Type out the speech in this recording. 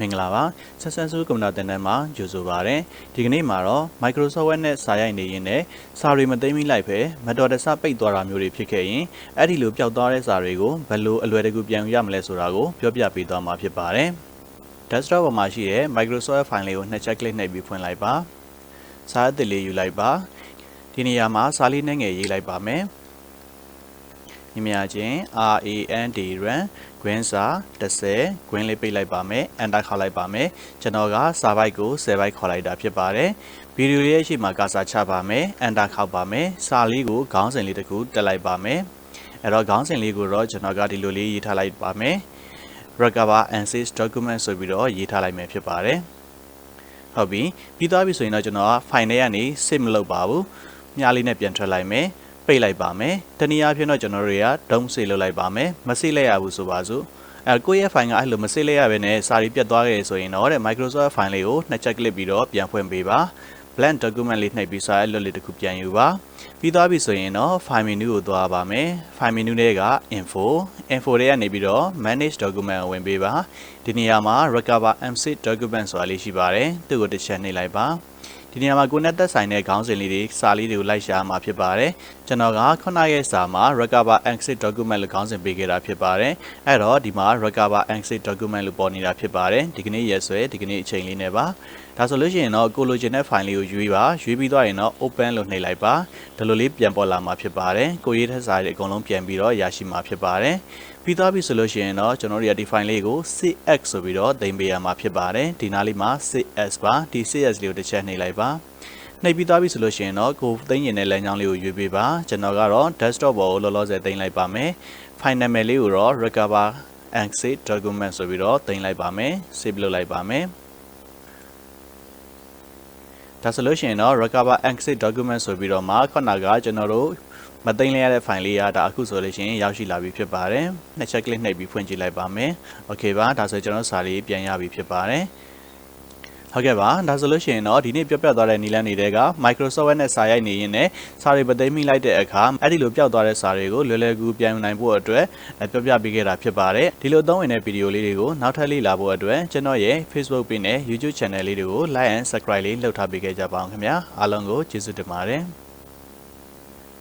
မင်္ဂလာပါဆက်ဆန်းစုကွန်ပျူတာသင်တန်းမှာကြိုဆိုပါရစေဒီကနေ့မှာတော့ Microsoft Word နဲ့စာရိုက်နေရင်းနဲ့စာတွေမသိမ်းမိလိုက်ပဲမတော်တဆပိတ်သွားတာမျိုးတွေဖြစ်ခဲ့ရင်အဲ့ဒီလိုပျောက်သွားတဲ့စာတွေကိုဘယ်လိုအလွယ်တကူပြန်ယူရမလဲဆိုတာကိုပြောပြပေးသွားမှာဖြစ်ပါတယ် Desktop ပေါ်မှာရှိတဲ့ Microsoft File လေးကိုနှစ်ချက်ကလစ်နှိပ်ပြီးဖွင့်လိုက်ပါစာအသစ်လေးယူလိုက်ပါဒီနေရာမှာစာလေးနဲ့ငယ်ရေးလိုက်ပါမယ်မြင်ချင်း RAND run ခွင်းစာ10ခွင်းလေးပိတ်လိုက်ပါမယ် enter ခေါက်လိုက်ပါမယ်ကျွန်တော်ကစာပိုက်ကို10ပိုက်ခေါ်လိုက်တာဖြစ်ပါတယ်ဗီဒီယိုလေးရဲ့ရှေ့မှာကာစာချပါမယ် enter ခေါက်ပါမယ်စာလေးကိုခေါင်းစဉ်လေးတစ်ခုတက်လိုက်ပါမယ်အဲ့တော့ခေါင်းစဉ်လေးကိုတော့ကျွန်တော်ကဒီလိုလေးရေးထားလိုက်ပါမယ် recover and save document ဆိုပြီးတော့ရေးထားလိုက်မယ်ဖြစ်ပါတယ်ဟုတ်ပြီပြီးသွားပြီဆိုရင်တော့ကျွန်တော်က file ထဲကနေ save မလုပ်ပါဘူးမြားလေးနဲ့ပြန်ထွက်လိုက်မယ်ပိတ်လိုက်ပါမယ်တနည်းအားဖြင့်တော့ကျွန်တော်တို့တွေက don't save လုပ်လိုက်ပါမယ်မ save လိုက်ရဘူးဆိုပါစို့ကိုယ့်ရဲ့ file ကအဲ့လိုမ save လိုက်ရဘဲနဲ့စာရီပြတ်သွားခဲ့ဆိုရင်တော့တဲ့ Microsoft file လေးကိုနှစ်ချက်ကလစ်ပြီးတော့ပြန်ဖွင့်ပေးပါ blank document လေးနှိပ်ပြီးစာရွက်လွတ်လေးတစ်ခုပြန်ယူပါပြီးသွားပြီဆိုရင်တော့ file menu ကိုသွားပါမယ် file menu တွေက info တွေကနေပြီးတော့ manage document ကိုဝင်ပေးပါဒီနေရာမှာ recover and save document ဆိုတာလေးရှိပါတယ်သူ့ကိုတစ်ချက်နှိပ်လိုက်ပါဒီနေရာမှာကိုယ်နဲ့သက်ဆိုင်တဲ့ခေါင်းစဉ်လေးတွေစာလေးတွေကိုလိုက်ရှာမှာဖြစ်ပါတယ်ကျွန်တော်ကခုနရဲ့စာမှာ recover and save document လို့ခေါင်းစဉ်ပေးခဲ့တာဖြစ်ပါတယ်အဲ့တော့ဒီမှာ recover and save document လို့ပေါ်နေတာဖြစ်ပါတယ်ဒီကနေ့ရက်စွဲဒီကနေ့အချိန်လေးနဲ့ပါဒါဆိုလို့ရှိရင်တော့ကိုလိုချင်တဲ့ file လေးကိုရွေးပါရွေးပြီးသွားရင်တော့ open လို့နှိပ်လိုက်ပါဒီလိုလေးပြန်ပေါ်လာမှာဖြစ်ပါတယ်ကိုရေးတဲ့စာတွေအကုန်လုံးပြန်ပြီးတော့ရရှိမှာဖြစ်ပါတယ်ပြီးသွားပြီဆိုလို့ရှိရင်တော့ကျွန်တော်တို့ရဒီ file လေးကို cx ဆိုပြီးတော့တင်ပေးရမှာဖြစ်ပါတယ်ဒီနားလေးမှာ cx ပါဒီ cx လေးကိုတစ်ချက်နှိပ်လိုက်ပါနှိပ်ပြီးသွားပြီဆိုလို့ရှိရင်တော့ကိုသိမ်းရင်တဲ့လမ်းကြောင်းလေးကိုရွေးပေးပါကျွန်တော်ကတော့ desktop ပေါ်ကိုလောလောဆယ်သိမ်းလိုက်ပါမယ် file name လေးကိုတော့ recover and save document ဆိုပြီးတော့သိမ်းလိုက်ပါမယ် save လုပ်လိုက်ပါမယ်ဒါဆိုလို့ရှိရင်တော့ recover and save document ဆိုပြီးတော့မှခုနကကျွန်တော်တို့မသိမ်းလိုက်ရတဲ့ file လေးကဒါအခုဆိုလို့ရှိရင်ရောက်ရှိလာပြီဖြစ်ပါတယ်နှစ်ချက်ကလစ်နှိပ်ပြီးဖွင့်ကြည့်လိုက်ပါမယ် okay ပါဒါဆိုကျွန်တော်စာလေးပြန်ရပြီဖြစ်ပါတယ်ဟုတ်ကဲ့ပါဒါဆိုလို့ရှိရင်တော့ဒီနေ့ပြောပြသွားတဲ့နည်းလမ်းတွေက Microsoft Word နဲ့စာရိုက်နေရင်းနဲ့စာတွေမသိမ်းမိလိုက်တဲ့အခါအဲ့ဒီလိုပျောက်သွားတဲ့စာတွေကိုလွယ်လွယ်ကူကူပြန်ယူနိုင်ဖို့အတွက်ပြောပြပေးခဲ့တာဖြစ်ပါတယ်ဒီလိုသုံးဝင်တဲ့ဗီဒီယိုလေးတွေကိုနောက်ထပ်လေ့လာဖို့အတွက်ကျွန်တော်ရဲ့ Facebook page နဲ့ YouTube channel လေးတွေကို like and subscribe လေးလုပ်ထားပေးခဲ့ကြပါအောင်ခင်ဗျာအားလုံးကိုကျေးဇူးတင်ပါတယ်